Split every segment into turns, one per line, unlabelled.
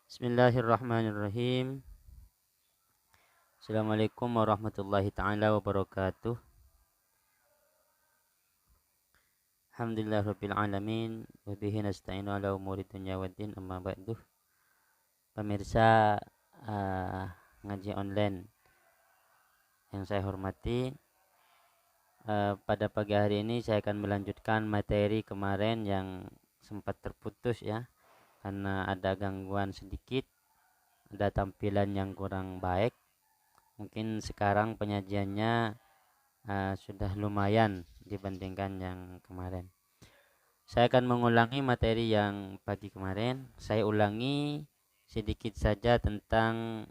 Bismillahirrahmanirrahim. Assalamualaikum warahmatullahi ta'ala wabarakatuh. Alhamdulillah rabbil alamin. Wabihi nasta'inu ala umuri dunya waddin, amma ba'du. Pemirsa ngaji online yang saya hormati, pada pagi hari ini saya akan melanjutkan materi kemarin yang sempat terputus ya, karena ada gangguan sedikit, ada tampilan yang kurang baik. Mungkin sekarang penyajiannya sudah lumayan dibandingkan yang kemarin. Saya akan mengulangi materi yang pagi kemarin. Saya ulangi sedikit saja tentang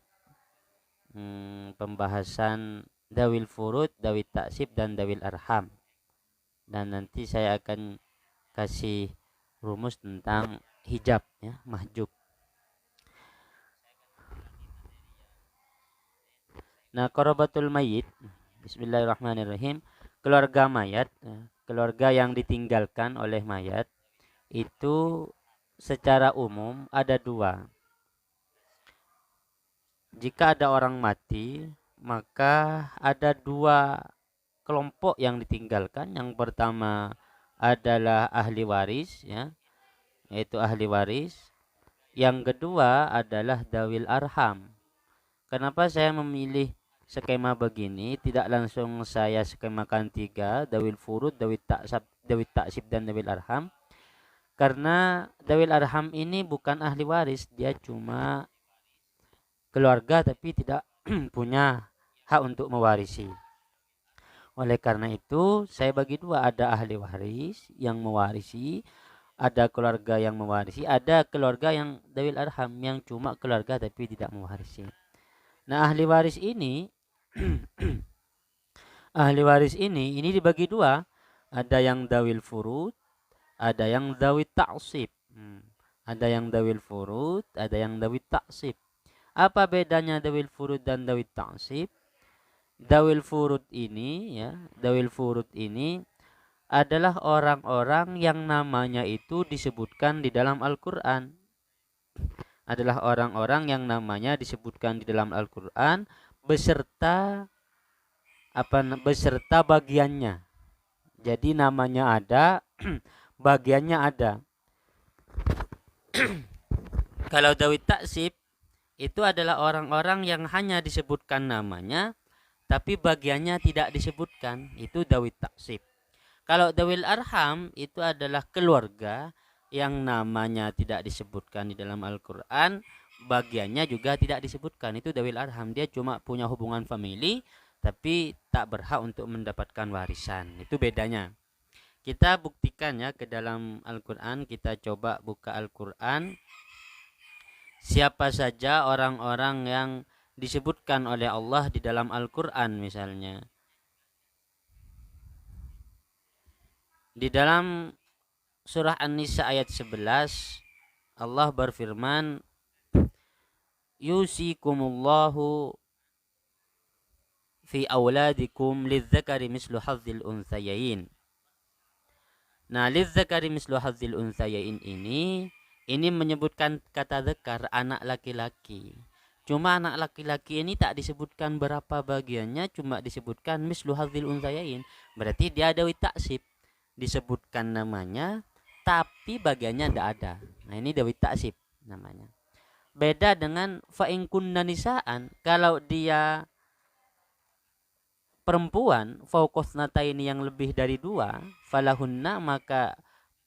pembahasan dawil furud, dawil taksib, dan dawil arham. Dan nanti saya akan kasih rumus tentang hijab ya, mahjub. Nah, qarabatul mayit, bismillahirrahmanirrahim, keluarga mayat, keluarga yang ditinggalkan oleh mayat itu secara umum ada dua. Jika ada orang mati, maka ada dua kelompok yang ditinggalkan. Yang pertama adalah ahli waris ya, yaitu ahli waris. Yang kedua adalah dawil arham. Kenapa saya memilih skema begini, tidak langsung saya skemakan tiga, dawil furud, dawil taksib, dan dawil arham? Karena dawil arham ini bukan ahli waris, dia cuma keluarga tapi tidak punya hak untuk mewarisi. Oleh karena itu saya bagi dua, ada ahli waris yang mewarisi, ada keluarga yang mewarisi, ada keluarga yang dawil arham yang cuma keluarga tapi tidak mewarisi. Nah, ahli waris ini ini dibagi dua, ada yang dawil furud, ada yang dawil taksib. Ada yang dawil furud, ada yang dawil taksib. Apa bedanya dawil furud dan dawil taksib? Dawil furud ini adalah orang-orang yang namanya itu disebutkan di dalam Al-Qur'an. Adalah orang-orang yang namanya disebutkan di dalam Al-Qur'an beserta bagiannya. Jadi namanya ada, bagiannya ada. Kalau dawil taksib itu adalah orang-orang yang hanya disebutkan namanya tapi bagiannya tidak disebutkan, itu dawil taksib. Kalau dawil arham itu adalah keluarga yang namanya tidak disebutkan di dalam Al-Qur'an, bagiannya juga tidak disebutkan, itu dawil arham. Dia cuma punya hubungan famili tapi tak berhak untuk mendapatkan warisan. Itu bedanya. Kita buktikan ya ke dalam Al-Qur'an. Kita coba buka Al-Qur'an. Siapa saja orang-orang yang disebutkan oleh Allah di dalam Al-Qur'an misalnya. Di dalam surah An-Nisa ayat 11 Allah berfirman, yusikumullahu fi auladikum lidzakari mislu hadzil unthayain. Nah, lidzakari mislu hadzil unthayain ini menyebutkan kata dzakar, anak laki-laki. Cuma anak laki-laki ini tak disebutkan berapa bagiannya, cuma disebutkan mislu hadzil unthayain. Berarti dia dawil taksib. Disebutkan namanya tapi bagiannya tidak ada. Nah, ini dawil taksib namanya. Beda dengan fa in kunna nisaan, kalau dia perempuan fauqosnataini yang lebih dari dua, falahunna, maka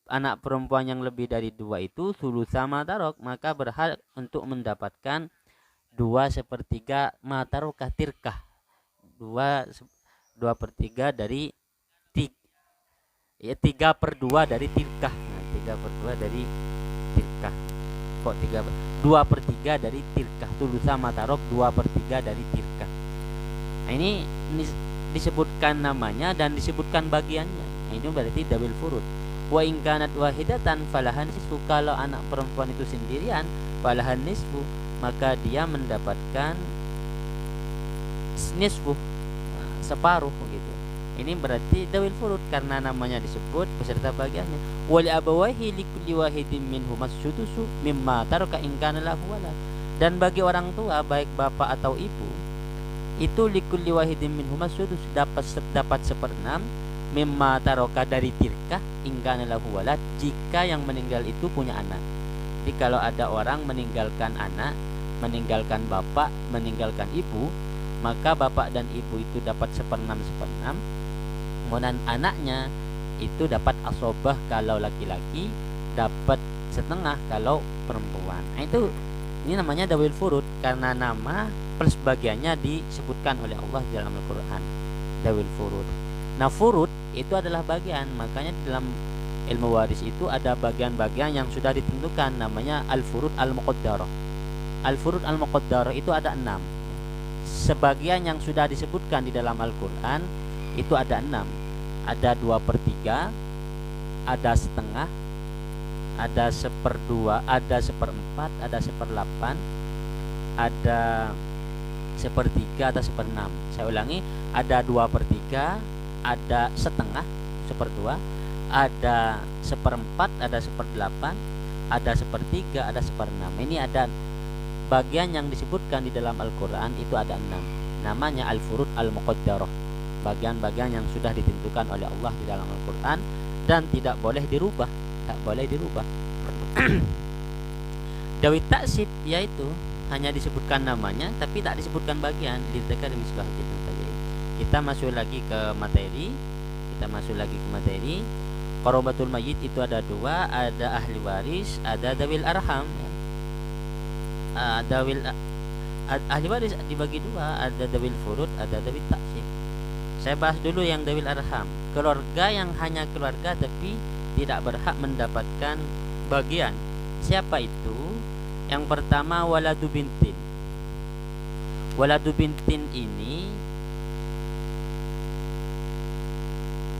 anak perempuan yang lebih dari dua itu sulusa matarok, maka berhak untuk mendapatkan 2/3 matarokah tirkah, 2/3 dari 3/2 dari tirkah. Nah, 3/2 dari tirkah. Kok 2/3 dari tirkah, sulusa matarok 2/3 dari tirkah. Nah, ini disebutkan namanya dan disebutkan bagiannya. Nah, ini berarti dawil furud. Wa in kanat wahidatan falahan nisfu, kalau anak perempuan itu sendirian, falahan nisfu, maka dia mendapatkan nisfu, separuh gitu. Ini berarti dawil furud karena namanya disebut beserta bagiannya. Wali abawaihi likulli wahidin minhumas sudusu mimma taraka in kana lahu walad. Dan bagi orang tua baik bapak atau ibu itu likulli wahidin minhumas sudus dapat seperenam mimma taraka dari tirkah in kana lahu walad jika yang meninggal itu punya anak. Jadi kalau ada orang meninggalkan anak, meninggalkan bapak, meninggalkan ibu, maka bapak dan ibu itu dapat seperenam. Kemudian anaknya itu dapat asobah kalau laki-laki, dapat setengah kalau perempuan. Nah, ini namanya dawil furud karena nama plus bagiannya disebutkan oleh Allah di dalam Al-Quran. Dawil furud. Nah, furud itu adalah bagian, makanya di dalam ilmu waris itu ada bagian-bagian yang sudah ditentukan, namanya al-furud al-muqaddarah. Al-furud al-muqaddarah itu ada 6. Sebagian yang sudah disebutkan di dalam Al-Quran itu ada 6. Ada 2/3, ada setengah, ada 1/2, ada 1/4, ada 1/8, ada 1/3 atau 1/6. Saya ulangi, ada 2/3, ada setengah 1/2, ada 1/4, ada 1/8, ada 1/3, ada 1/6. Ini ada bagian yang disebutkan di dalam Al-Quran itu ada 6. Namanya al-furud al-muqaddarah, bagian-bagian yang sudah ditentukan oleh Allah di dalam Al-Quran dan tidak boleh dirubah, Dawil taksib yaitu hanya disebutkan namanya tapi tak disebutkan bagian. Kita masuk lagi ke materi. Qarabatul mayyit itu ada 2, ada ahli waris, ada dawil arham. Ahli waris dibagi 2, ada dawil furud, ada dawil taksib. Saya bahas dulu yang dawil arham, keluarga yang hanya keluarga tapi tidak berhak mendapatkan bagian. Siapa itu? Yang pertama waladu bintin. Waladu bintin ini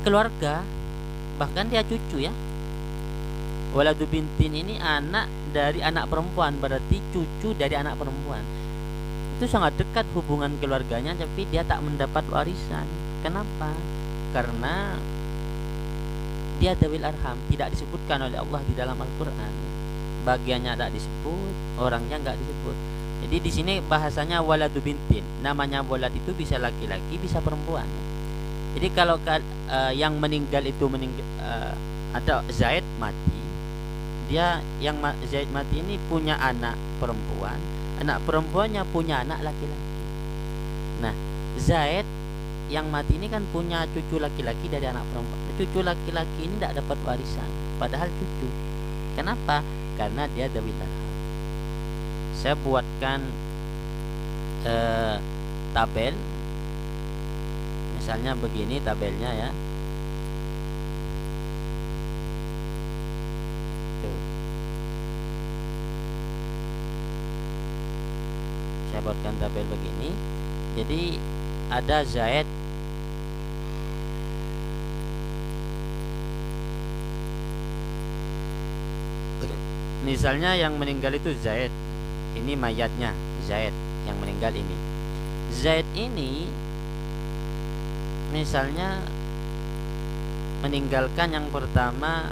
keluarga, bahkan dia cucu ya. Waladu bintin ini anak dari anak perempuan, berarti cucu dari anak perempuan. Itu sangat dekat hubungan keluarganya, tapi dia tak mendapat warisan. Kenapa? Karena dia dawil arham, tidak disebutkan oleh Allah di dalam Al-Quran. Bagiannya tidak disebut, orangnya enggak disebut. Jadi di sini bahasanya waladu bintin. Namanya walad itu bisa laki-laki, bisa perempuan. Jadi kalau yang meninggal itu ada Zaid mati, dia yang Zaid mati ini punya anak perempuan, anak perempuannya punya anak laki-laki. Nah, Zaid yang mati ini kan punya cucu laki-laki dari anak perempuan. Cucu laki-laki ini tidak dapat warisan, padahal cucu. Kenapa? Karena dia dawil arham. Saya buatkan tabel. Misalnya begini tabelnya ya. Saya buatkan tabel begini. Jadi ada Zaid, misalnya yang meninggal itu Zaid. Ini mayatnya Zaid yang meninggal ini. Zaid ini misalnya meninggalkan yang pertama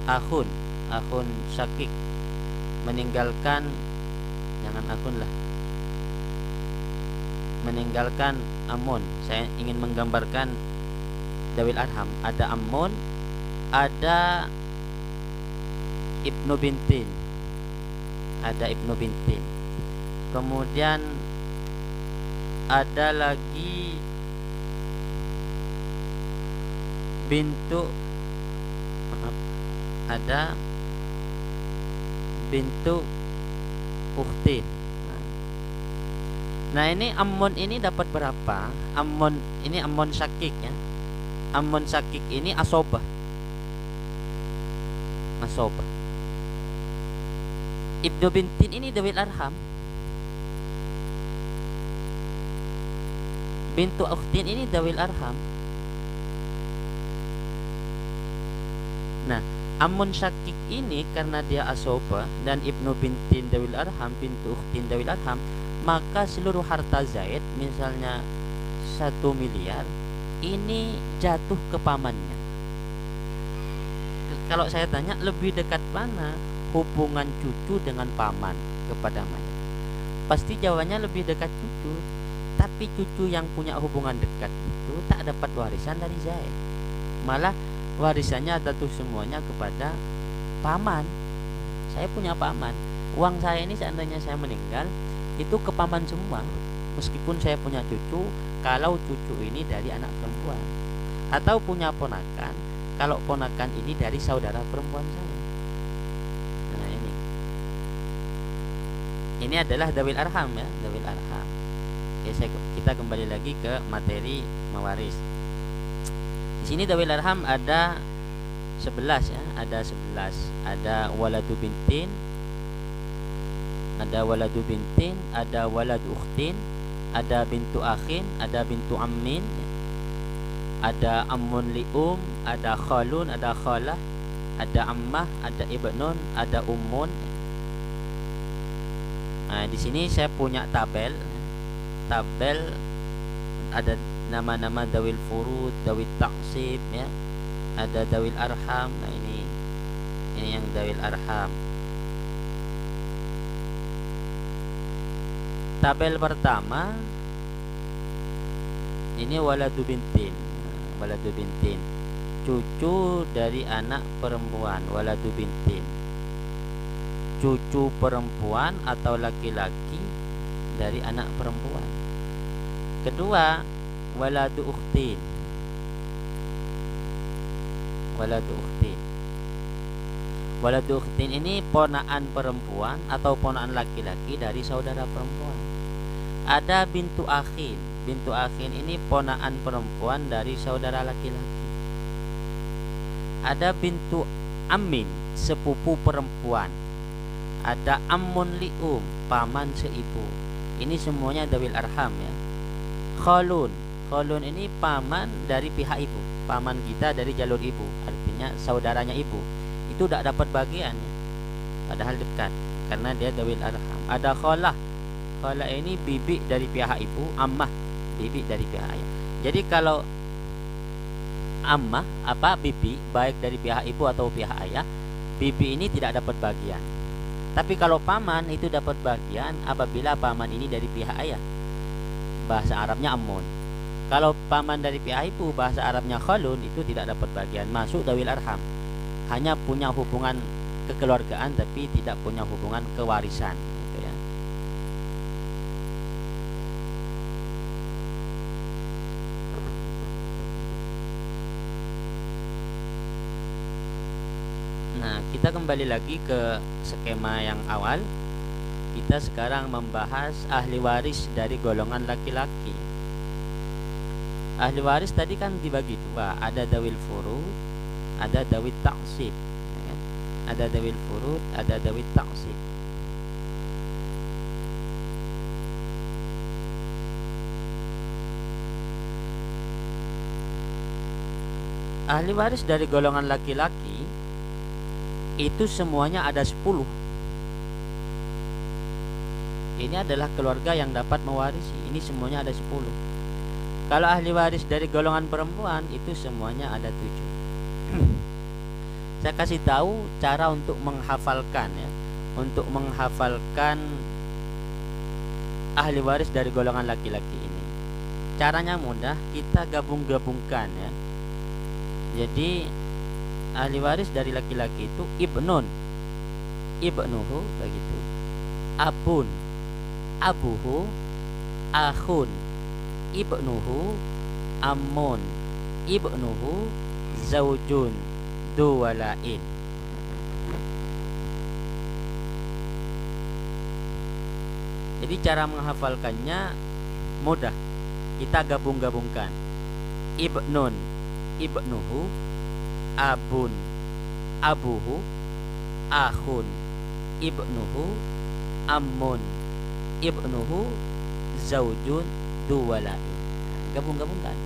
Akhun Syakik, meninggalkan, jangan Akhun lah, meninggalkan Amun. Saya ingin menggambarkan dawil arham. Ada Amun, ada Ibnu bintin, kemudian ada lagi bintu, ada bintu ukhtin. Nah, ini Ammun ini dapat berapa? Ammun ini Ammun Syakik ya. Ammun Syakik ini asobah. Ibnu bintin ini dawil arham. Bintu ukhtin ini dawil arham. Nah, Ammun Syakik ini karena dia asobah dan Ibnu bintin dawil arham, bintu ukhtin dawil arham, maka seluruh harta Zaid misalnya 1 miliar ini jatuh ke pamannya. Kalau saya tanya lebih dekat mana hubungan cucu dengan paman kepada mayat, pasti jawabannya lebih dekat cucu. Tapi cucu yang punya hubungan dekat itu tak dapat warisan dari Zaid, malah warisannya jatuh semuanya kepada paman. Saya punya paman, uang saya ini seandainya saya meninggal itu ke paman semua, meskipun saya punya cucu, kalau cucu ini dari anak perempuan, atau punya ponakan, kalau ponakan ini dari saudara perempuan saya. Nah ini adalah dawil arham ya, dawil arham. Oke, kita kembali lagi ke materi mewaris. Di sini dawil arham ada 11 ya, ada 11. Ada waladu bintin, ada waladu bintin, ada waladu ukhtin, ada bintu akhin, ada bintu ammin, ada ammun li'um, ada khalun, ada khalah, ada ammah, ada ibnun, ada ummun. Nah, di sini saya punya tabel ada nama-nama dawil furud, dawil taksib ya, ada dawil arham. Nah ini yang dawil arham. Tabel pertama ini waladu bintin. Waladu bintin, cucu dari anak perempuan. Waladu bintin, cucu perempuan atau laki-laki dari anak perempuan. Kedua, waladu ukhtin. Waladu ukhtin. Waladu ukhtin ini ponaan perempuan atau ponaan laki-laki dari saudara perempuan. Ada bintu akhin. Bintu akhin ini ponaan perempuan dari saudara laki-laki. Ada bintu ammin, sepupu perempuan. Ada ammun li'um, paman seibu. Ini semuanya dawil arham ya. Khalun ini paman dari pihak ibu, paman kita dari jalur ibu, artinya saudaranya ibu. Itu tidak dapat bagian ya, padahal dekat karena dia dawil arham. Ada khalah ini bibi dari pihak ibu, ammah bibi dari pihak ayah. Jadi kalau ammah bibi baik dari pihak ibu atau pihak ayah, bibi ini tidak dapat bagian. Tapi kalau paman itu dapat bagian apabila paman ini dari pihak ayah, bahasa Arabnya ammun. Kalau paman dari pihak ibu, bahasa Arabnya khalun, itu tidak dapat bagian, masuk dawil arham. Hanya punya hubungan kekeluargaan tapi tidak punya hubungan kewarisan gitu ya. Nah, kita kembali lagi ke skema yang awal. Kita sekarang membahas ahli waris dari golongan laki-laki. Ahli waris tadi kan dibagi dua, ada dawil furud, ada dawil taksib ya. Ada dawil furud, ada dawil taksib. Ahli waris dari golongan laki-laki itu semuanya ada 10. Ini adalah keluarga yang dapat mewarisi. Ini semuanya ada 10. Kalau ahli waris dari golongan perempuan itu semuanya ada 7. Saya kasih tahu cara untuk menghafalkan ya, untuk menghafalkan ahli waris dari golongan laki-laki ini. Caranya mudah, kita gabung-gabungkan ya. Jadi ahli waris dari laki-laki itu ibnun, ibnuhu begitu. Abun, abuhu, akhun, ibnuhu, ammun, ibnuhu, zaujun, duwalain. Jadi cara menghafalkannya mudah, kita gabung-gabungkan. Ibnun, ibnuhu, abun, abuhu, akhun, ibnuhu, ammun, ibnuhu, zaujun, duwalain. Gabung-gabungkan.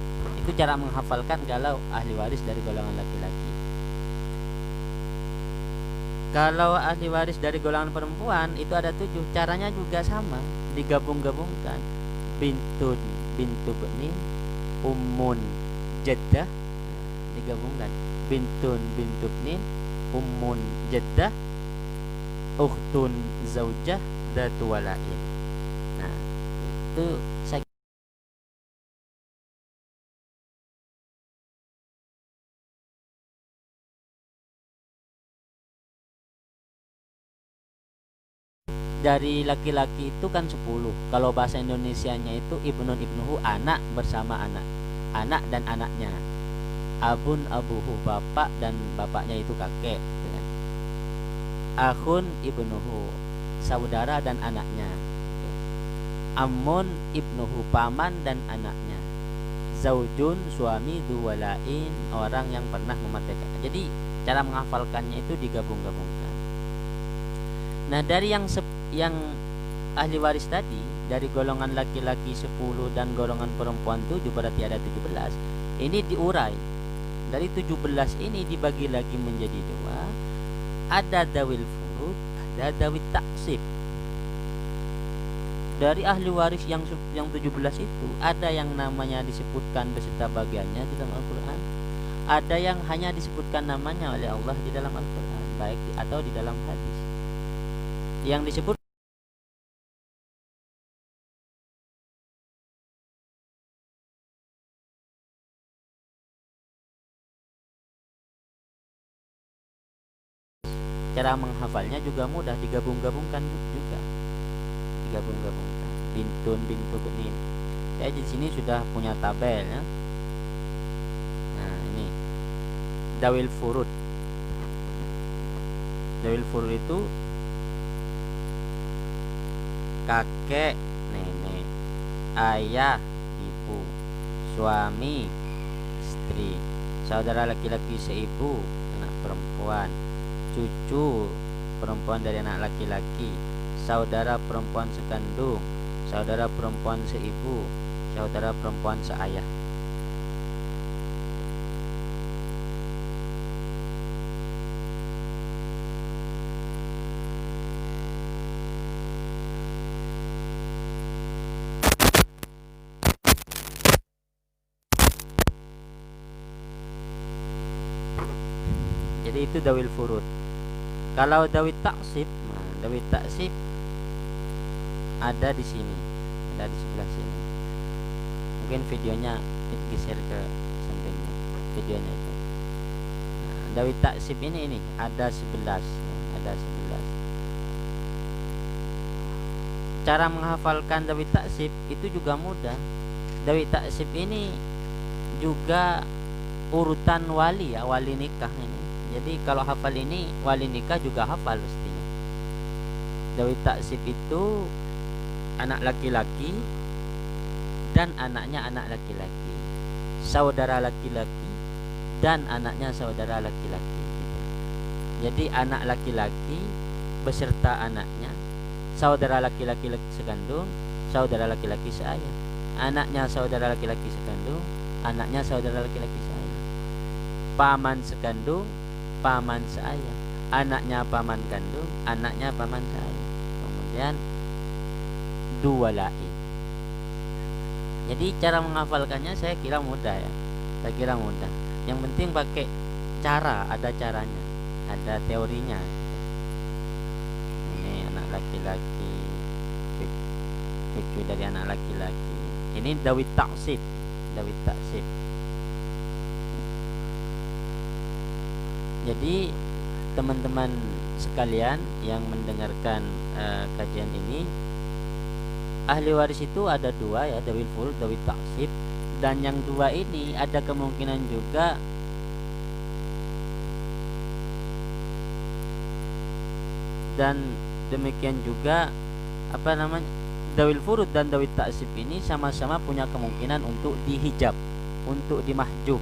Itu cara menghafalkan kalau ahli waris dari golongan laki-laki. Kalau ahli waris dari golongan perempuan itu ada 7. Caranya juga sama, digabung-gabungkan. Bintun, bintu benin, ummun, jaddah, digabungkan. Bintun bintu ibnin, ummun jaddah, ukhtun zaujah, datu walain. Nah, itu saya dari laki-laki itu kan 10. Kalau bahasa Indonesianya itu ibnun ibnuhu, anak bersama anak. Anak dan anaknya. Abun abuhu, bapak dan bapaknya itu kakek, gitu kan. Akhun ibnuhu, saudara dan anaknya. Ammun ibnuhu, paman dan anaknya. Zaujun, suami, duwalain, orang yang pernah memerdekakan. Jadi cara menghafalkannya itu digabung-gabungkan. Nah, dari yang ahli waris tadi, dari golongan laki-laki 10 dan golongan perempuan 7, berarti ada 17. Ini diurai. Dari 17 ini dibagi lagi menjadi 2. Ada dawil furud, ada dawil taksib. Dari ahli waris yang 17 itu ada yang namanya disebutkan beserta bagiannya di dalam Al-Qur'an. Ada yang hanya disebutkan namanya oleh Allah di dalam Al-Qur'an, baik atau di dalam hadis. Yang disebut cara menghafalnya juga mudah, digabung-gabungkan juga. Digabung-gabungkan. Bintun bintu ibnin. Saya di sini sudah punya tabel ya. Nah, ini dawil furud. Dawil furud itu kakek, nenek, ayah, ibu, suami, istri, saudara laki-laki seibu, anak perempuan, cucu perempuan dari anak laki-laki, saudara perempuan sekandung, saudara perempuan seibu, saudara perempuan seayah. Jadi itu dawil furud. Kalau dawil taksib, nah, dawil taksib ada di sini, ada di sebelah sini. Mungkin videonya digeser ke sampingnya, videonya itu. Nah, dawil taksib ini ada 11, ada 11. Cara menghafalkan dawil taksib itu juga mudah. Dawil taksib ini juga urutan wali ya, wali nikah ini. Jadi kalau hafal ini, wali nikah juga hafal pastinya. Dawil taksib itu anak laki-laki dan anaknya anak laki-laki, saudara laki-laki dan anaknya saudara laki-laki, gitu. Jadi anak laki-laki beserta anaknya, saudara laki-laki sekandung, saudara laki-laki seayah, anaknya saudara laki-laki sekandung, anaknya saudara laki-laki seayah, paman sekandung, paman seayah, anaknya paman kandung, anaknya paman seayah. Kemudian dua lain. Jadi cara menghafalkannya saya kira mudah ya. Saya kira mudah. Yang penting pakai cara, ada caranya, ada teorinya. Ini anak laki-laki, cucu dari anak laki-laki. Ini dawil taksib, dawil taksib. Jadi teman-teman sekalian yang mendengarkan kajian ini, ahli waris itu ada 2 ya, dawil furud, dawil taksib. Dan yang 2 ini ada kemungkinan juga dan demikian juga dawil furud dan dawil taksib ini sama-sama punya kemungkinan untuk dihijab, untuk dimahjub.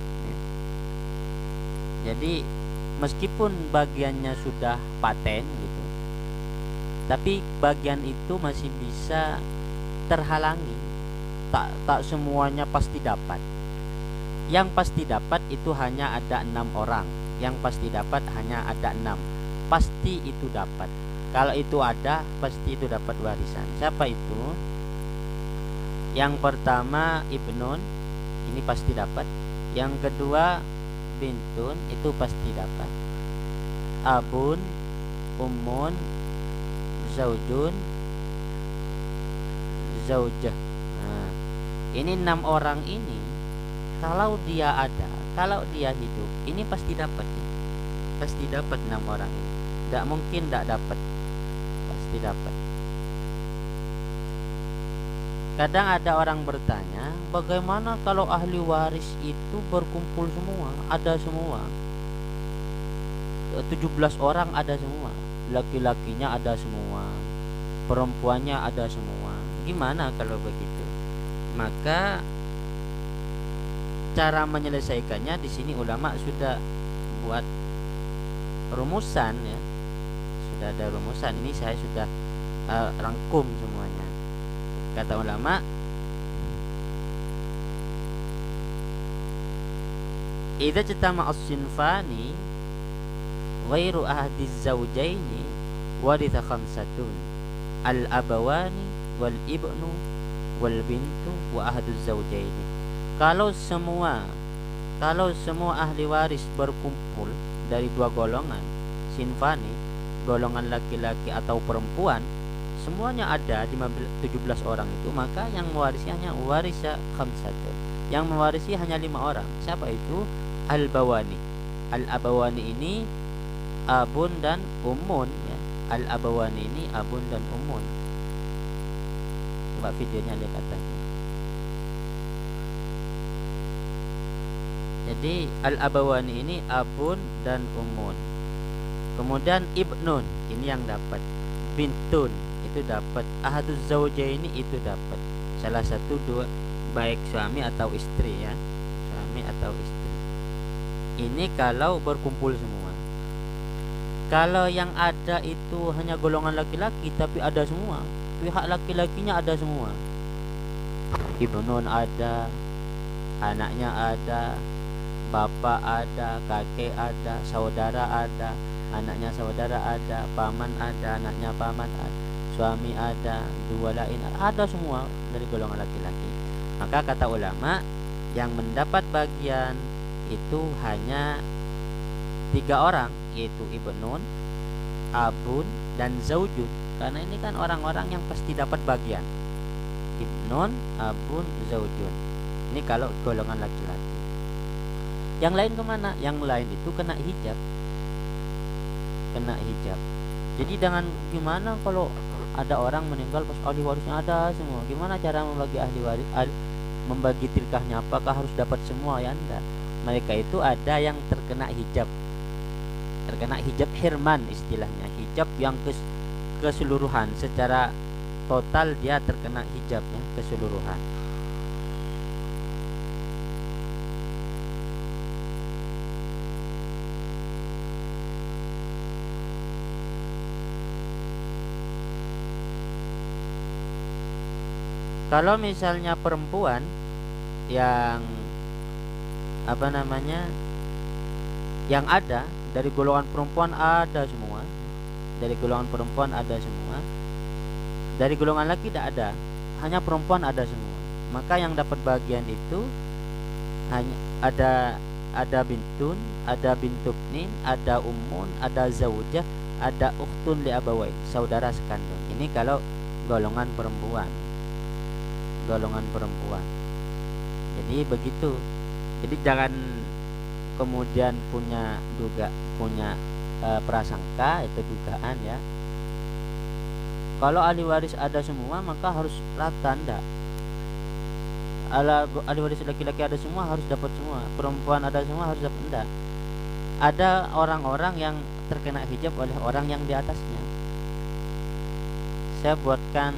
Jadi meskipun bagiannya sudah paten gitu, tapi bagian itu masih bisa terhalangi. Tak semuanya pasti dapat. Yang pasti dapat itu hanya ada 6 orang. Yang pasti dapat hanya ada 6. Pasti itu dapat. Kalau itu ada, pasti itu dapat warisan. Siapa itu? Yang pertama ibnun, ini pasti dapat. Yang kedua bintun itu pasti dapat. Abun, ummun, zaujun, zaujah. Nah, ini 6 orang ini kalau dia ada, kalau dia hidup, ini pasti dapat. Pasti dapat 6 orang ini. Tidak mungkin tidak dapat. Pasti dapat. Kadang ada orang bertanya, bagaimana kalau ahli waris itu berkumpul semua, ada semua, 17 orang ada semua, laki-lakinya ada semua, perempuannya ada semua. Gimana kalau begitu? Maka cara menyelesaikannya di sini ulama sudah buat rumusan ya. Sudah ada rumusan. Ini saya sudah rangkum semuanya. Kata ulama, idza jtama'a as-sinfani ghairu ahdi az-zawjaini waritha khamsatun al-abawani wal ibnu wal bintu wa ahdu az-zawjaini. Kalau semua ahli waris berkumpul dari dua golongan sinfani, golongan laki-laki atau perempuan, semuanya ada 17 orang itu, maka yang mewarisi hanya warisa khamsatun, yang mewarisi hanya 5 orang. Siapa itu? Al-bawani. Al-abawani ini abun dan ummun ya. Al-abawani ini abun dan ummun. Coba videonya lihat atasnya. Jadi al-abawani ini abun dan ummun. Kemudian ibnun, ini yang dapat. Bintun itu dapat. Ahaduz zaujaini itu dapat. Salah satu dua, baik suami atau istri ya. Suami atau istri. Ini kalau berkumpul semua. Kalau yang ada itu hanya golongan laki-laki tapi ada semua, pihak laki-lakinya ada semua. Ibnun ada, anaknya ada, bapak ada, kakek ada, saudara ada, anaknya saudara ada, paman ada, anaknya paman ada, suami ada, dua lain ada semua dari golongan laki-laki. Maka kata ulama, yang mendapat bagian itu hanya 3 orang, yaitu ibnun, abun, dan zaujun. Karena ini kan orang-orang yang pasti dapat bagian. Ibnun, abun, zaujun. Ini kalau golongan laki-laki. Yang lain kemana? Yang lain itu kena hijab. Kena hijab. Jadi dengan gimana kalau ada orang meninggal pas ahli warisnya ada semua? Gimana cara membagi ahli waris? Membagi tirkahnya? Apakah harus dapat semua? Ya enggak. Mereka itu ada yang terkena hijab. Terkena hijab hirman istilahnya. Hijab yang keseluruhan, secara total dia terkena hijabnya keseluruhan. Kalau misalnya perempuan yang yang ada dari golongan perempuan ada semua, dari golongan perempuan ada semua, dari golongan laki tidak ada, hanya perempuan ada semua. Maka yang dapat bagian itu hanya ada bintun, ada bintubnin, ada ummun, ada zaujah, ada ukhtun li abawain, saudara sekandung. Ini kalau golongan perempuan. Jadi begitu. Jadi jangan kemudian punya prasangka, itu dugaan ya. Kalau ahli waris ada semua maka harus rata, enggak. Ahli waris laki-laki ada semua harus dapat semua, perempuan ada semua harus dapat, enggak. Ada orang-orang yang terkena hijab oleh orang yang di atasnya. Saya buatkan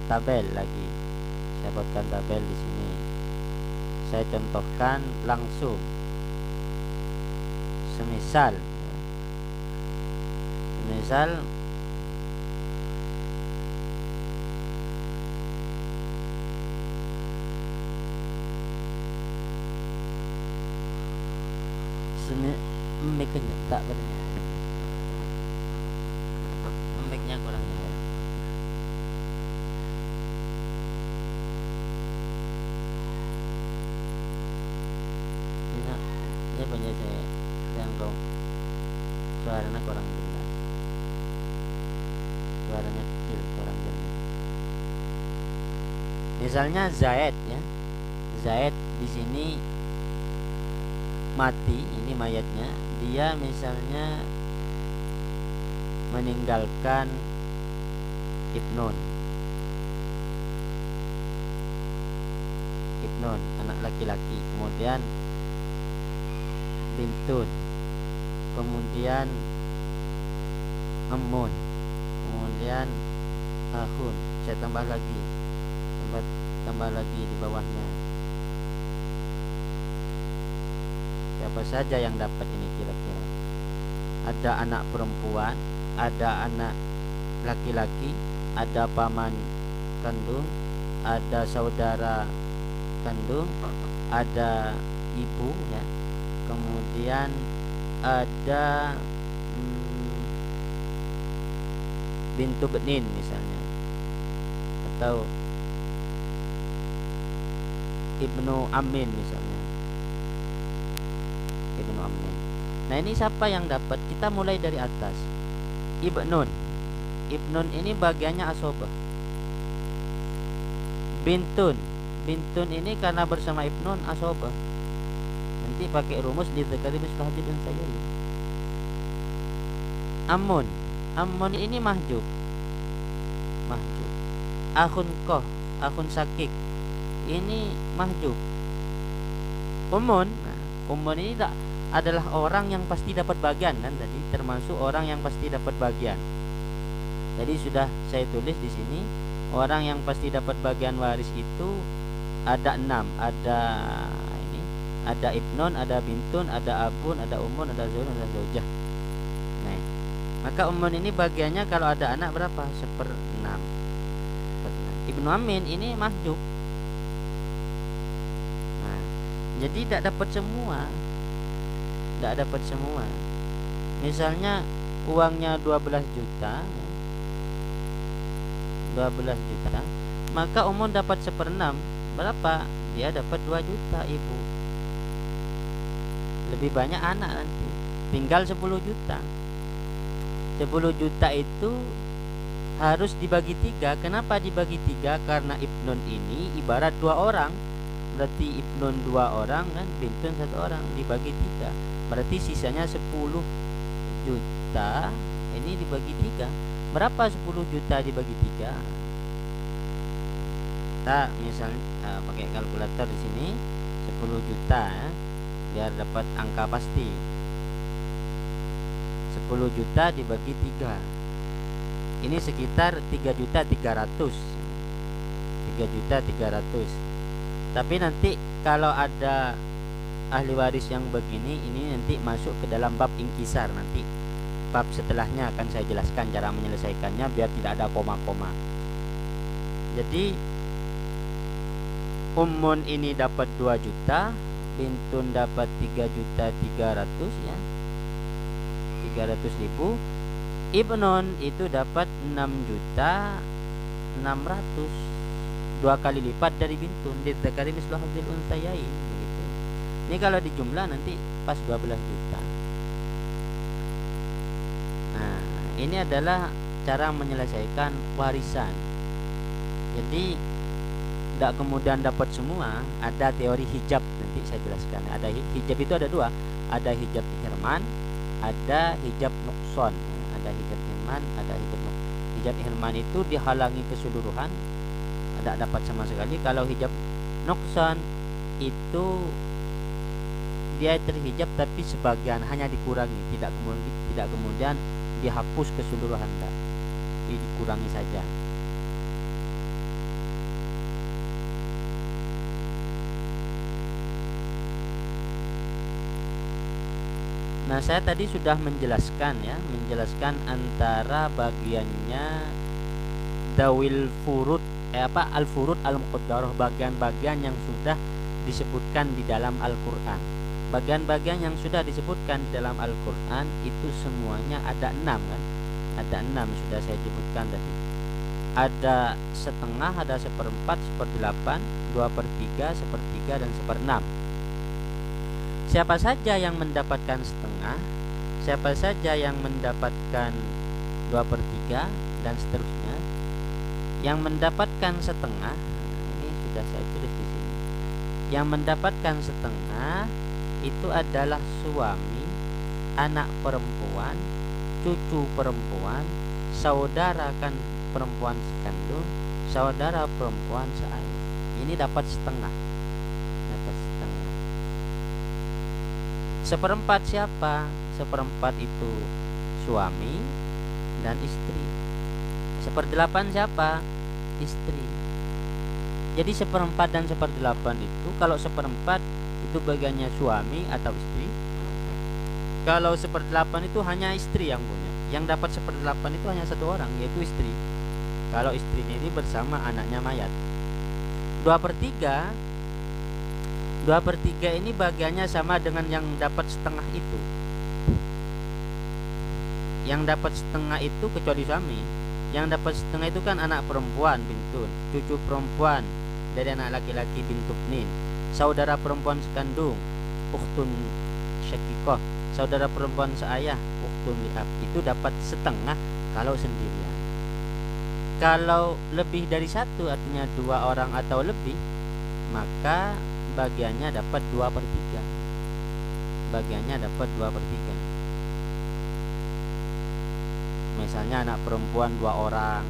tabel lagi. Saya buatkan tabel di sini. Saya contohkan langsung. Semisal mic-nya tak benar. Mic-nya kurang nyala. coba ya saya yang suaranya kurang jelas, suaranya kecil, kurang jelas. Misalnya Zaid ya, Zaid di sini mati, ini mayatnya, dia misalnya meninggalkan Ibnun, anak laki-laki, kemudian Bintun, kemudian Ammun, kemudian Ahun. Saya tambah lagi, tambah lagi di bawahnya. Siapa saja yang dapat ini kira-kira? Ada anak perempuan, ada anak laki-laki, ada paman kandung, ada saudara kandung, ada ibu ya, kemudian ada bintu benin misalnya, atau ibnu amin misalnya, ibnu amin. Nah ini siapa yang dapat? Kita mulai dari atas. Ibnun ini bagiannya asobah. Bintun ini karena bersama Ibnun asobah. Nanti pakai rumus di dzakari mislu hadzil unsayyain. Ammun ini mahjub. Akhun sakik ini mahjub. Ummun ini adalah orang yang pasti dapat bagian kan, tadi termasuk orang yang pasti dapat bagian. Jadi sudah saya tulis di sini, orang yang pasti dapat bagian waris itu ada 6. Ada ibnun, ada bintun, ada abun, ada umun, ada zaujun, ada zaujah. Nah, maka umun ini bagiannya kalau ada anak berapa? 1/6. Ibnu amin ini mahjub. Nah, jadi tidak dapat semua. Misalnya uangnya 12 juta, maka umun dapat 1/6. Berapa? Dia dapat 2 juta ibu. Lebih banyak anak nanti, tinggal 10 juta. 10 juta itu harus dibagi 3. Kenapa dibagi 3? Karena ibnun ini ibarat 2 orang. Berarti ibnun 2 orang kan, bintun 1 orang, dibagi 3. Berarti sisanya 10 juta. Ini dibagi 3. Berapa 10 juta dibagi 3? Kita misalnya pakai kalkulator di sini 10 juta ya, biar dapat angka pasti. 10 juta dibagi 3. Ini sekitar 3.300.000. 3.300.000. Tapi nanti kalau ada ahli waris yang begini, ini nanti masuk ke dalam bab inkisar. Nanti bab setelahnya akan saya jelaskan cara menyelesaikannya biar tidak ada koma-koma. Jadi ummun ini dapat 2 juta, bintun dapat 3.300.000 ya, 300.000. Ibnun itu dapat 6.600.000, 2 kali lipat dari bintun. Lidzakari mislu hadzil unsayyain begitu. Ini kalau dijumlah nanti pas 12 juta. Nah, ini adalah cara menyelesaikan warisan. Jadi tidak kemudian dapat semua. Ada teori hijab, nanti saya jelaskan. Ada hijab itu ada 2. Ada hijab hirman, ada hijab nukson. Ada hijab hirman, ada hijab nukson. Hijab hirman itu dihalangi keseluruhan, tidak dapat sama sekali. Kalau hijab nukson itu dia terhijab tapi sebagian, hanya dikurangi, tidak kemudian dihapus keseluruhan, tidak, dikurangi saja. Nah, saya tadi sudah menjelaskan antara bagiannya dawil furud, al-furud al-muqaddarah, bagian-bagian yang sudah disebutkan di dalam Al-Qur'an. Bagian-bagian yang sudah disebutkan di dalam Al-Qur'an itu semuanya ada 6 kan? Ada 6 sudah saya sebutkan tadi. Ada setengah, ada 1/4, 1/8, 2/3, 1/3 dan 1/6. Siapa saja yang mendapatkan setengah, siapa saja yang mendapatkan 2/3 dan seterusnya. Yang mendapatkan setengah, ini sudah saya tulis di sini. Yang mendapatkan setengah itu adalah suami, anak perempuan, cucu perempuan, saudara kan perempuan sekandung, saudara perempuan seayah. Ini dapat setengah. Dapat setengah. Seperempat siapa? Seperempat itu suami dan istri. 1/8 siapa? Istri. Jadi 1/4 dan 1/8 itu, kalau 1/4 itu bagiannya suami atau istri. Kalau 1/8 itu hanya istri yang punya. Yang dapat 1/8 itu hanya satu orang, yaitu istri. Kalau istrinya ini bersama anaknya mayat. 2/3 ini bagiannya sama dengan yang dapat setengah itu. Yang dapat setengah itu kecuali suami. Yang dapat setengah itu kan anak perempuan bintun, cucu perempuan dari anak laki-laki bintub nin, saudara perempuan sekandung, ukhtun syakikoh, saudara perempuan seayah, ukhtun liab. Itu dapat setengah kalau sendirian. Kalau lebih dari satu, artinya 2 orang atau lebih, maka bagiannya dapat 2/3. Bagiannya dapat 2/3. Misalnya anak perempuan 2 orang,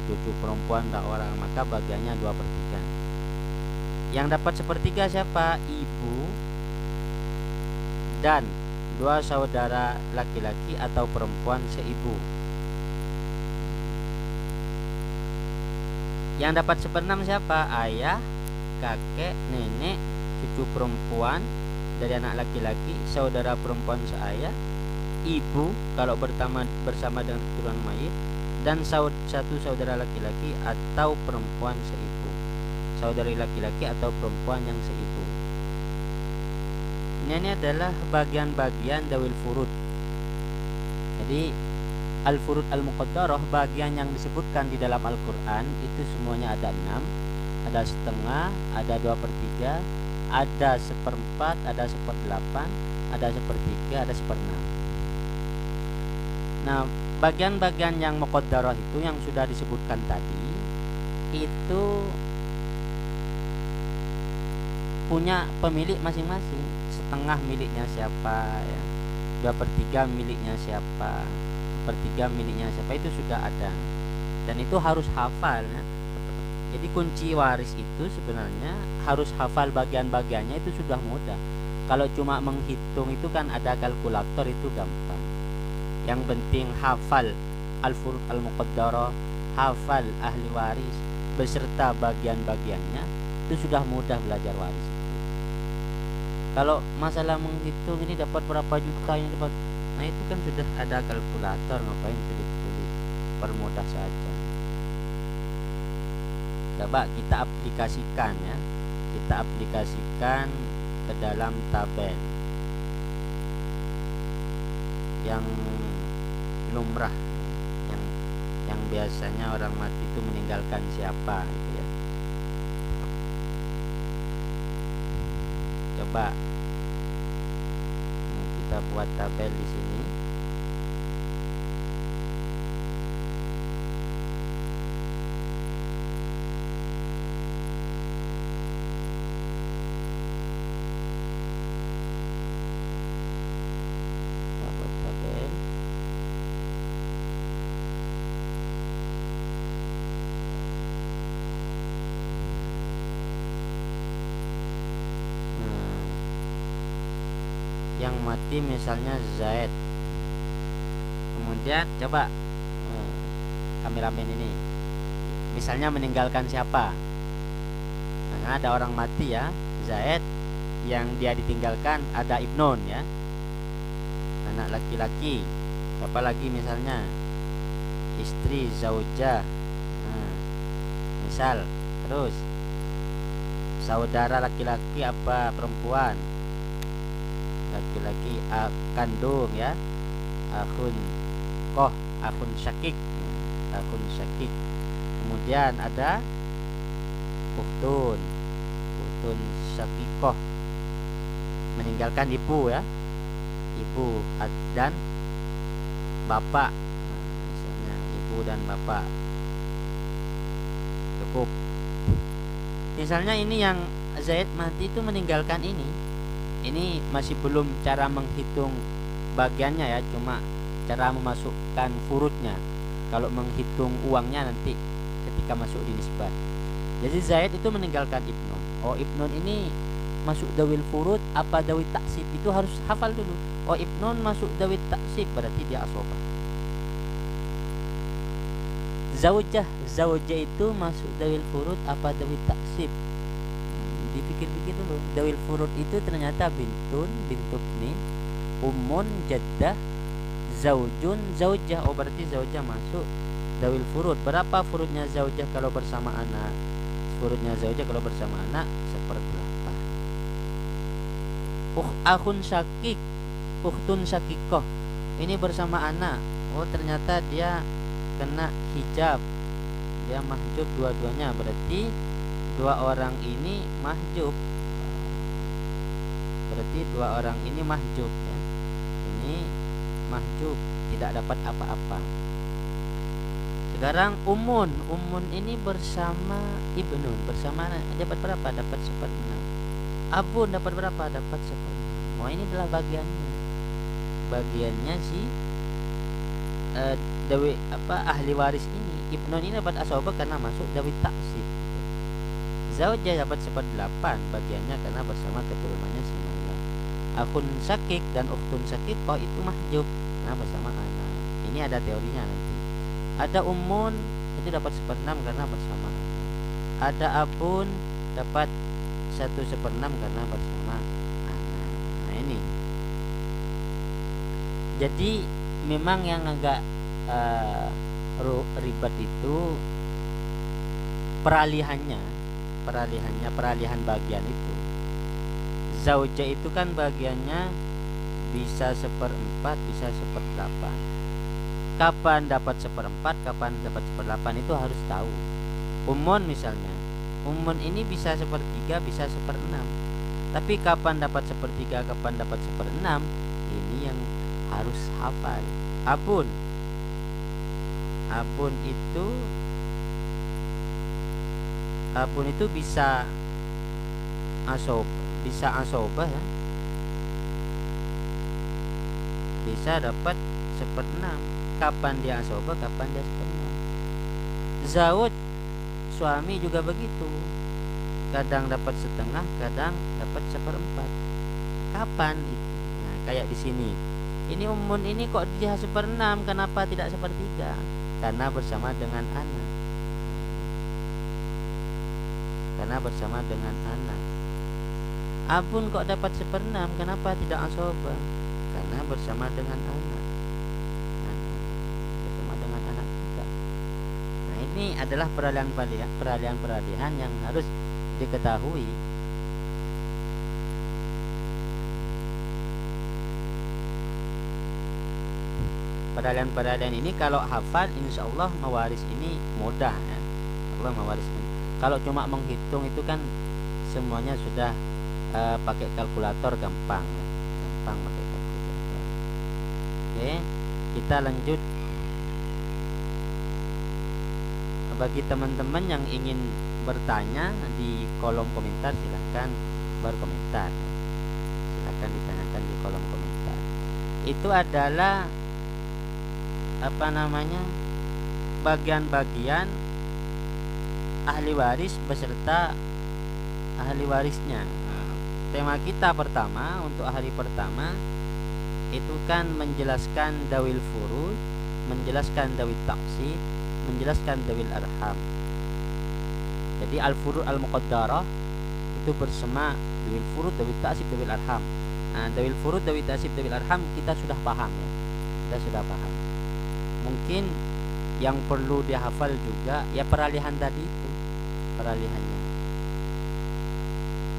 cucu perempuan 2 orang, maka bagiannya 2/3. Yang dapat 1/3 siapa? Ibu dan 2 saudara laki-laki atau perempuan seibu. Yang dapat 1/6 siapa? Ayah, kakek, nenek, cucu perempuan dari anak laki-laki, saudara perempuan seayah, ibu kalau bersama dengan keturunan mayit, dan satu saudara laki-laki atau perempuan seibu. Saudari laki-laki atau perempuan yang seibu. Ini adalah bagian-bagian dawil furud. Jadi al-furud al-muqaddarah, bagian yang disebutkan di dalam Al-Quran itu semuanya ada 6. Ada setengah, ada 2/3, ada 1/4, ada 1/8, ada 1/3, ada 1/6. Nah, bagian-bagian yang muqaddarah itu yang sudah disebutkan tadi itu punya pemilik masing-masing. Setengah miliknya siapa ya, 2/3 miliknya siapa, 1/3 miliknya siapa, itu sudah ada. Dan itu harus hafal ya. Jadi kunci waris itu sebenarnya harus hafal bagian-bagiannya, itu sudah mudah. Kalau cuma menghitung itu kan ada kalkulator, itu gampang. Yang penting hafal al-furud al-muqaddarah, hafal ahli waris beserta bagian-bagiannya, itu sudah mudah belajar waris. Kalau masalah menghitung ini dapat berapa juta yang dapat, nah itu kan sudah ada kalkulator, ngapain sulit-sulit, permudah saja. Coba kita aplikasikan ya, kita aplikasikan ke dalam tabel yang lumrah, yang biasanya orang mati itu meninggalkan siapa gitu ya. Coba kita buat tabel di sini. Kita buat tabel. Yang mati misalnya Zaid. Kemudian coba kameramen ini misalnya meninggalkan siapa. Nah, ada orang mati ya, Zaid, yang dia ditinggalkan ada Ibnun ya, anak laki-laki. Siapa lagi misalnya? Istri, zaujah. Nah, misal terus saudara laki-laki apa perempuan? Laki-laki kandung ya, akhun koh, akhun syakik, akhun syakik. Kemudian ada ukhtun, ukhtun syakikoh. meninggalkan ibu ya, ibu dan bapak. Nah, misalnya ibu dan bapak cukup. Misalnya ini yang Zaid mati itu meninggalkan ini masih belum cara menghitung bagiannya ya, cuma cara memasukkan furudnya. Kalau menghitung uangnya nanti ketika masuk di nisbah. Jadi Zaid itu meninggalkan Ibnun. Oh, Ibnun ini masuk dawil furud apa dawil taksib, itu harus hafal dulu. Oh, Ibnun masuk dawil taksib, berarti dia asobah. Zaujah itu masuk dawil furud apa dawil taksib? Dipikir-pikir dulu. Dawil furud itu ternyata bintun, bintubni, ummun, jaddah, zaujun, zaujah. Oh, berarti zaujah masuk dawil furud. Berapa furudnya zaujah kalau bersama anak? Furudnya zaujah kalau bersama anak 1/8. Akhun syakik, ukhtun syakikoh, ini bersama anak. Oh, ternyata dia kena hijab, dia mahjub dua-duanya, berarti dua orang ini mahjub. Berarti dua orang ini mahjub ya. Ini mahjub, tidak dapat apa-apa. Sekarang umun ini bersama ibnun, bersama dapat berapa? Dapat 1/6. Abun dapat berapa? Dapat 1/6. Wah, ini adalah bagiannya si ahli waris ini. Ibnun ini dapat asobah karena masuk dawi taksib. Zaujah dapat 1/8 bagiannya karena bersama keturunannya semuanya. Akhun syakik dan ukhtun syakikoh itu mahjub karena bersama anak. Ini ada teorinya nanti. Ada ummun itu dapat 1/6 karena bersama. Ada abun dapat 1/6 karena bersama anak. Nah, ini. Jadi memang yang agak ribet itu peralihan bagian itu. Zaujah itu kan bagiannya bisa 1/4, bisa 1/8. Kapan dapat 1/4, kapan dapat 1/8 itu harus tahu. Ummun misalnya, ummun ini bisa 1/3, bisa 1/6. Tapi kapan dapat 1/3, kapan dapat 1/6, ini yang harus hafal. Abun itu bisa asobah ya. Bisa dapat 1/6. Kapan dia asobah, kapan dia 1/6. Zawj suami juga begitu. Kadang dapat 1/2, kadang dapat 1/4. Kapan itu? Nah, kayak di sini. Ini ummun ini kok dia 1/6, kenapa tidak 1/3? Karena bersama dengan anak. Abun kok dapat 1/6, kenapa tidak asobah? Karena bersama dengan anak. Ini adalah peralihan yang harus diketahui. Peralihan ini kalau hafal, insya Allah mewaris ini mudah ya. Allah mewaris ini. Kalau cuma menghitung itu kan semuanya sudah pakai kalkulator gampang ya. Gampang pakai kalkulator. Oke, kita lanjut. Bagi teman-teman yang ingin bertanya di kolom komentar, silahkan berkomentar. Silahkan ditanyakan di kolom komentar. Itu adalah bagian-bagian ahli waris beserta ahli warisnya. Tema kita pertama untuk hari pertama itu kan menjelaskan dawil furud, menjelaskan dawil taksib, menjelaskan dawil arham. Jadi al-furud al-muqaddarah itu bersama dawil furud, dawil taksib, dawil arham. Nah, dawil furud, dawil taksib, dawil arham kita sudah paham ya. Kita sudah paham. Mungkin yang perlu dihafal juga ya peralihan tadi itu, peralihannya.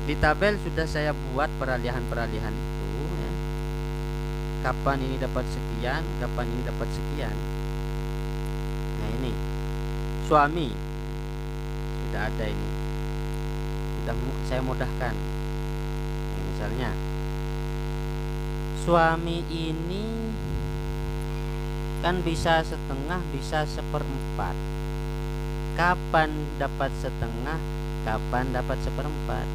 Di tabel sudah saya buat peralihan-peralihan itu ya. Kapan ini dapat sekian, kapan ini dapat sekian. Nah, ini suami tidak ada ini, sudah saya mudahkan. Misalnya suami ini kan bisa setengah, bisa seperempat. Kapan dapat setengah, kapan dapat seperempat?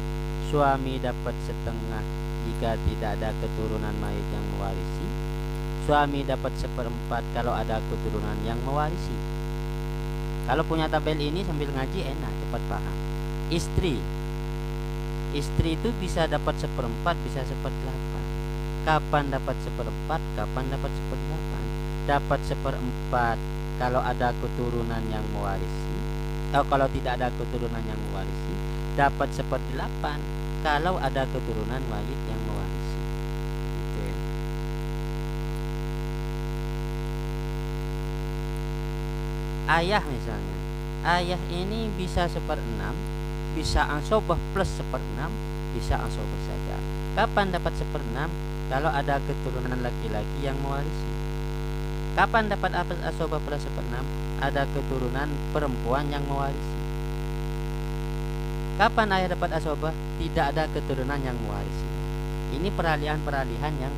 Suami dapat setengah jika tidak ada keturunan mayit yang mewarisi. Suami dapat seperempat kalau ada keturunan yang mewarisi. Kalau punya tabel ini sambil ngaji enak, cepat paham. Istri itu bisa dapat seperempat, bisa seperdelapan. Kapan dapat seperempat, kapan dapat seperdelapan? Dapat seperempat kalau ada keturunan yang mewarisi. Kalau tidak ada keturunan yang mewarisi, dapat seperdelapan kalau ada keturunan mayit yang mewarisi. Gitu ya. Ayah misalnya, ayah ini bisa seperenam, bisa ansobah plus seperenam, bisa ansobah saja. Kapan dapat seperenam? Kalau ada keturunan laki-laki yang mewarisi. Kapan dapat ansobah plus seperenam? Ada keturunan perempuan yang mewarisi. Kapan ayah dapat asobah? Tidak ada keturunan yang mewarisi. Ini peralihan-peralihan yang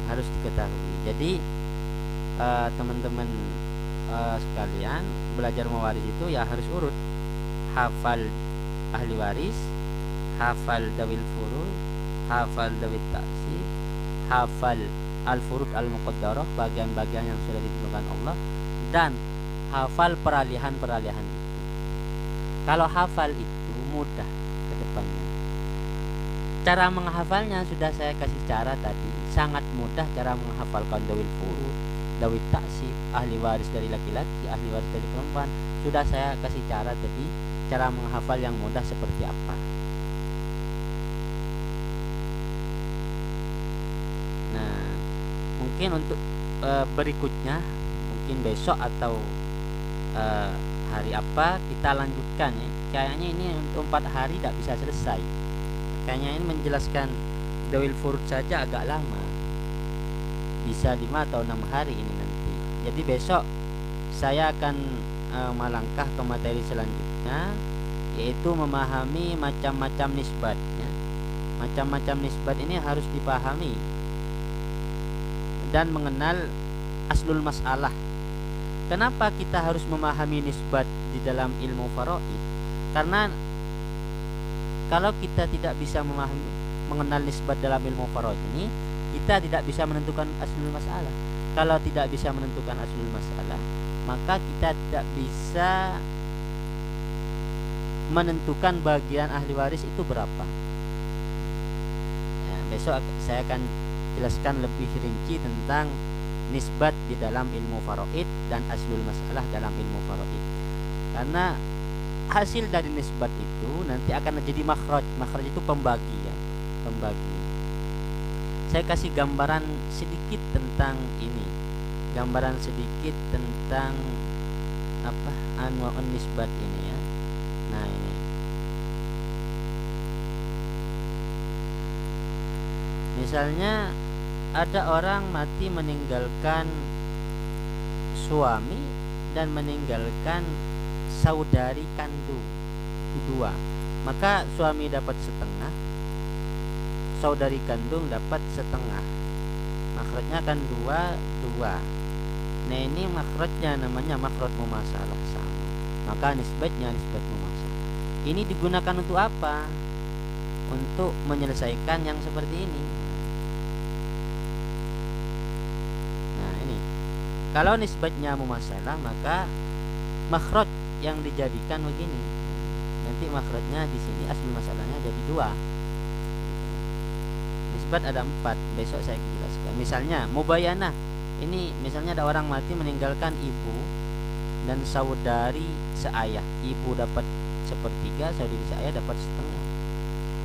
harus diketahui. Jadi teman-teman sekalian, belajar mewaris itu ya harus urut. Hafal ahli waris, hafal dawil furud, hafal dawil taksib, hafal al-furud al-muqaddarah, bagian-bagian yang sudah ditentukan Allah, dan hafal peralihan-peralihan itu. Kalau hafal itu mudah ke depannya. Cara menghafalnya sudah saya kasih cara tadi, sangat mudah cara menghafalkan dawil furud, dawil taksib, ahli waris dari laki-laki, ahli waris dari perempuan. Sudah saya kasih cara tadi, cara menghafal yang mudah seperti apa. Nah, mungkin untuk berikutnya, mungkin besok atau hari apa kita lanjutkan ya. Kayaknya ini untuk 4 hari tidak bisa selesai. Kayaknya ini menjelaskan dawil furud saja agak lama. Bisa 5 atau 6 hari ini nanti. Jadi besok saya akan melangkah ke materi selanjutnya, yaitu memahami macam-macam nisbat ya. Macam-macam nisbat ini harus dipahami dan mengenal aslul masalah. Kenapa kita harus memahami nisbat di dalam ilmu faraid? Karena kalau kita tidak bisa mengenal nisbat dalam ilmu faraid ini, kita tidak bisa menentukan aslul masalah. Kalau tidak bisa menentukan aslul masalah, maka kita tidak bisa menentukan bagian ahli waris itu berapa. Ya, besok saya akan jelaskan lebih rinci tentang nisbat di dalam ilmu faraid dan aslul masalah dalam ilmu faraid. Karena hasil dari nisbat itu nanti akan menjadi makhraj. Makhraj itu pembagi ya, pembagi. Saya kasih gambaran sedikit tentang ini. Gambaran sedikit tentang apa anwa'un nisbat ini ya. Nah, ini. Misalnya ada orang mati meninggalkan suami dan meninggalkan saudari kandung dua, maka suami dapat setengah, saudari kandung dapat setengah. Makhrajnya kan dua. Nah, ini makhrajnya namanya makhraj mumasalah sama. Maka nisbatnya nisbat mumasalah. Ini digunakan untuk apa? Untuk menyelesaikan yang seperti ini. Kalau nisbatnya mumasalah, maka makhraj yang dijadikan begini. Nanti makhrajnya di sini aslul masalahnya jadi 2. Nisbat ada 4. Besok saya jelaskan. Misalnya mubayanah. Ini misalnya ada orang mati meninggalkan ibu dan saudari seayah. Ibu dapat 1/3, saudari seayah dapat setengah.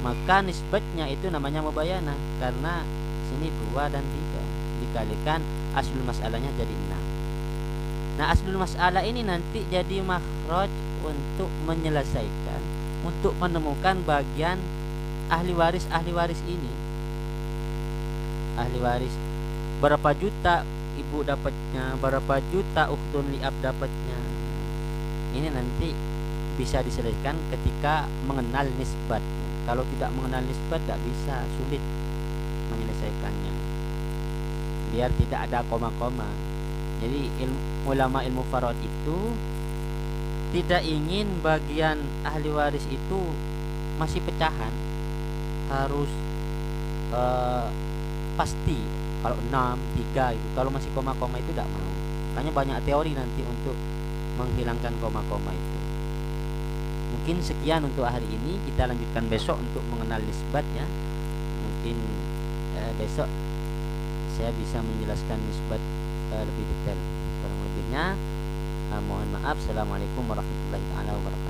Maka nisbatnya itu namanya mubayanah, karena sini 2 dan 3 dikalikan aslul masalahnya jadi 6. Nah, aslul masalah ini nanti jadi makhraj untuk menyelesaikan, untuk menemukan bagian ahli waris ini. Ahli waris berapa juta ibu dapatnya, berapa juta ukhtun li'ab dapatnya. Ini nanti bisa diselesaikan ketika mengenal nisbat. Kalau tidak mengenal nisbat tidak bisa, sulit. menyelesaikannya biar tidak ada koma-koma. Jadi ulama ilmu farad itu tidak ingin bagian ahli waris itu masih pecahan, harus pasti kalau 6 3 gitu. Kalau masih koma-koma itu tidak mau. Makanya banyak teori nanti untuk menghilangkan koma-koma itu. Mungkin sekian untuk hari ini, kita lanjutkan besok untuk mengenal nisbat ya. Mungkin besok saya bisa menjelaskan nisbat lebih detail. Kurang lebihnya mohon maaf. Assalamualaikum warahmatullahi wabarakatuh.